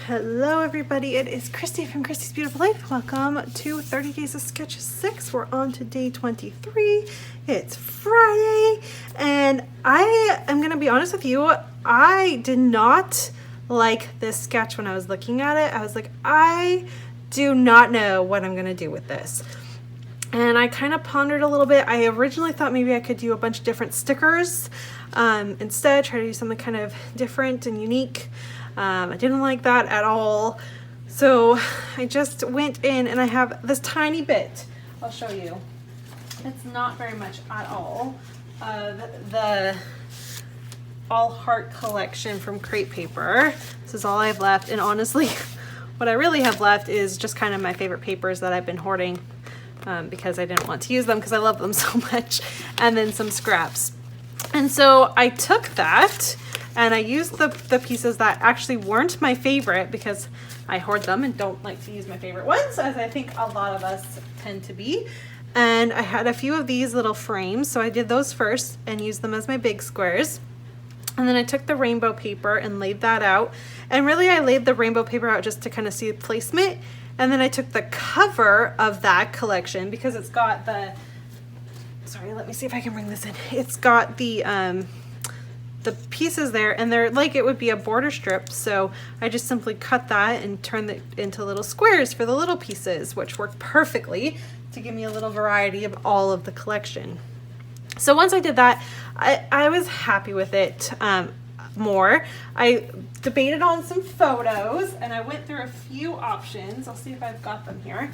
Hello everybody, it is Christy from Christy's Beautiful Life. Welcome to 30 Days of Sketches 6. We're on to day 23. It's Friday and I am going to be honest with you, I did not like this sketch when I was looking at it. I was like, I do not know what I'm going to do with this. And I kind of pondered a little bit. I originally thought maybe I could do a bunch of different stickers. Instead, try to do something kind of different and unique. I didn't like that at all. So I just went in and I have this tiny bit. I'll show you. It's not very much at all of the All Heart collection from Crate Paper. This is all I have left. And honestly, what I really have left is just kind of my favorite papers that I've been hoarding because I didn't want to use them because I love them so much. And then some scraps. And so I took that and I used the pieces that actually weren't my favorite because I hoard them and don't like to use my favorite ones, as I think a lot of us tend to be. And I had a few of these little frames, so I did those first and used them as my big squares. And then I took the rainbow paper and laid that out. And really I laid the rainbow paper out just to kind of see the placement. And then I took the cover of that collection because it's got the, sorry, let me see if I can bring this in. It's got the pieces there, and they're like it would be a border strip, so I just simply cut that and turned it into little squares for the little pieces, which worked perfectly to give me a little variety of all of the collection. So once I did that, I was happy with it more. I debated on some photos and I went through a few options. I'll see if I've got them here.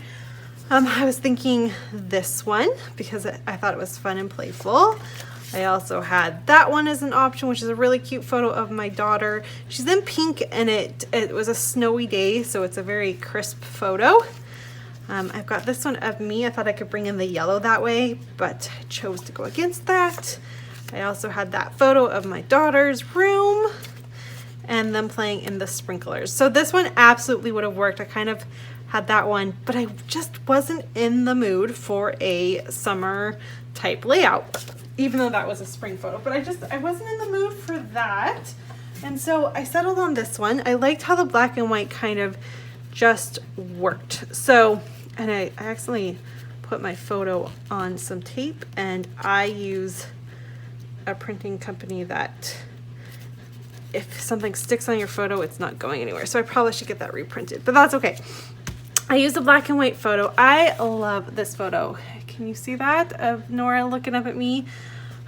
I was thinking this one because I thought it was fun and playful. I also had that one as an option, which is a really cute photo of my daughter. She's in pink and it was a snowy day, so it's a very crisp photo. I've got this one of me. I thought I could bring in the yellow that way, but I chose to go against that. I also had that photo of my daughter's room and them playing in the sprinklers. So this one absolutely would have worked. I kind of had that one, but I just wasn't in the mood for a summer type layout, even though that was a spring photo. But I wasn't in the mood for that. And so I settled on this one. I liked how the black and white kind of just worked. So, and I accidentally put my photo on some tape, and I use a printing company that if something sticks on your photo, it's not going anywhere. So I probably should get that reprinted, but that's okay. I used a black and white photo. I love this photo. Can you see that of Nora looking up at me?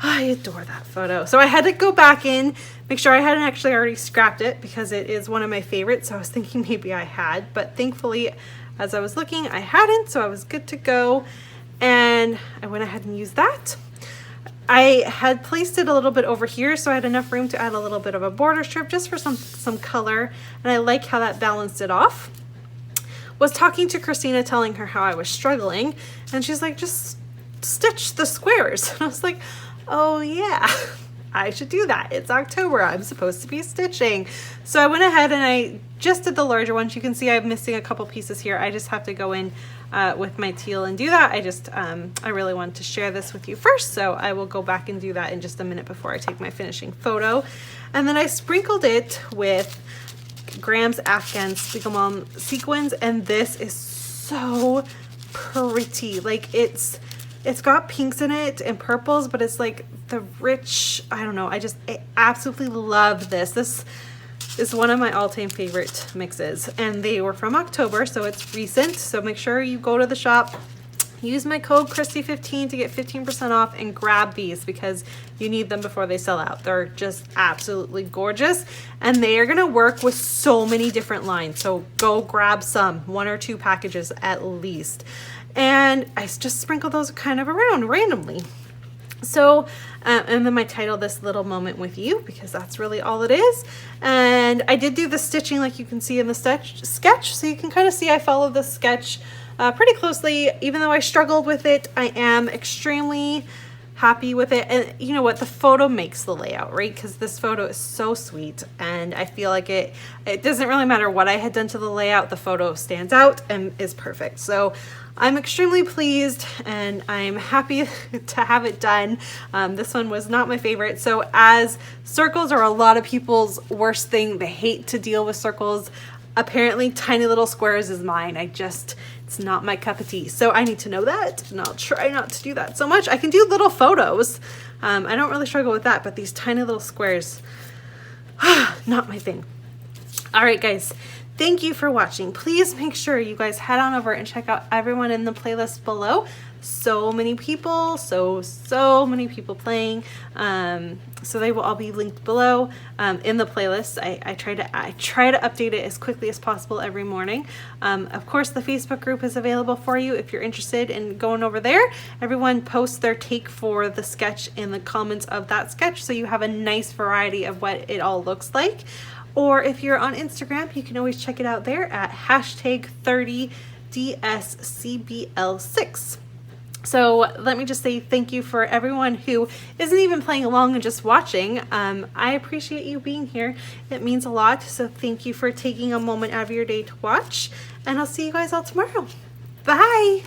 I adore that photo. So I had to go back in, make sure I hadn't actually already scrapped it because it is one of my favorites. So I was thinking maybe I had, but thankfully as I was looking, I hadn't, so I was good to go. And I went ahead and used that. I had placed it a little bit over here, so I had enough room to add a little bit of a border strip just for some color. And I like how that balanced it off. Was talking to Christina, telling her how I was struggling, and she's like, just stitch the squares. And I was like, oh yeah, I should do that. It's October, I'm supposed to be stitching. So I went ahead and I just did the larger ones. You can see I'm missing a couple pieces here. I just have to go in with my teal and do that. I really wanted to share this with you first, so I will go back and do that in just a minute before I take my finishing photo. And then I sprinkled it with Graham's Afghan Spiegelman sequins, and this is so pretty. Like it's got pinks in it and purples, but it's like the rich, I don't know, I absolutely love this. This is one of my all-time favorite mixes, and they were from October, so it's recent. So make sure you go to the shop, use my code Christy15 to get 15% off and grab these because you need them before they sell out. They're just absolutely gorgeous, and they are gonna work with so many different lines. So go grab some, 1 or 2 packages at least. And I just sprinkle those kind of around randomly. So, and then I title this little moment with you because that's really all it is. And I did do the stitching like you can see in the sketch. So you can kind of see I followed the sketch pretty closely. Even though I struggled with it, I am extremely happy with it. And you know what, the photo makes the layout, right? Because this photo is so sweet, and I feel like it doesn't really matter what I had done to the layout, the photo stands out and is perfect. So I'm extremely pleased and I'm happy to have it done. This one was not my favorite. So as circles are a lot of people's worst thing, they hate to deal with circles. Apparently Tiny Little Squares is mine. It's not my cup of tea. So I need to know that, and I'll try not to do that so much. I can do little photos. I don't really struggle with that, but these tiny little squares, not my thing. All right, guys. Thank you for watching. Please make sure you guys head on over and check out everyone in the playlist below. So many people, so many people playing. So they will all be linked below in the playlist. I try to update it as quickly as possible every morning. Of course, the Facebook group is available for you if you're interested in going over there. Everyone posts their take for the sketch in the comments of that sketch, so you have a nice variety of what it all looks like. Or if you're on Instagram, you can always check it out there at hashtag 30DSCBL6. So let me just say thank you for everyone who isn't even playing along and just watching. I appreciate you being here. It means a lot. So thank you for taking a moment out of your day to watch. And I'll see you guys all tomorrow. Bye.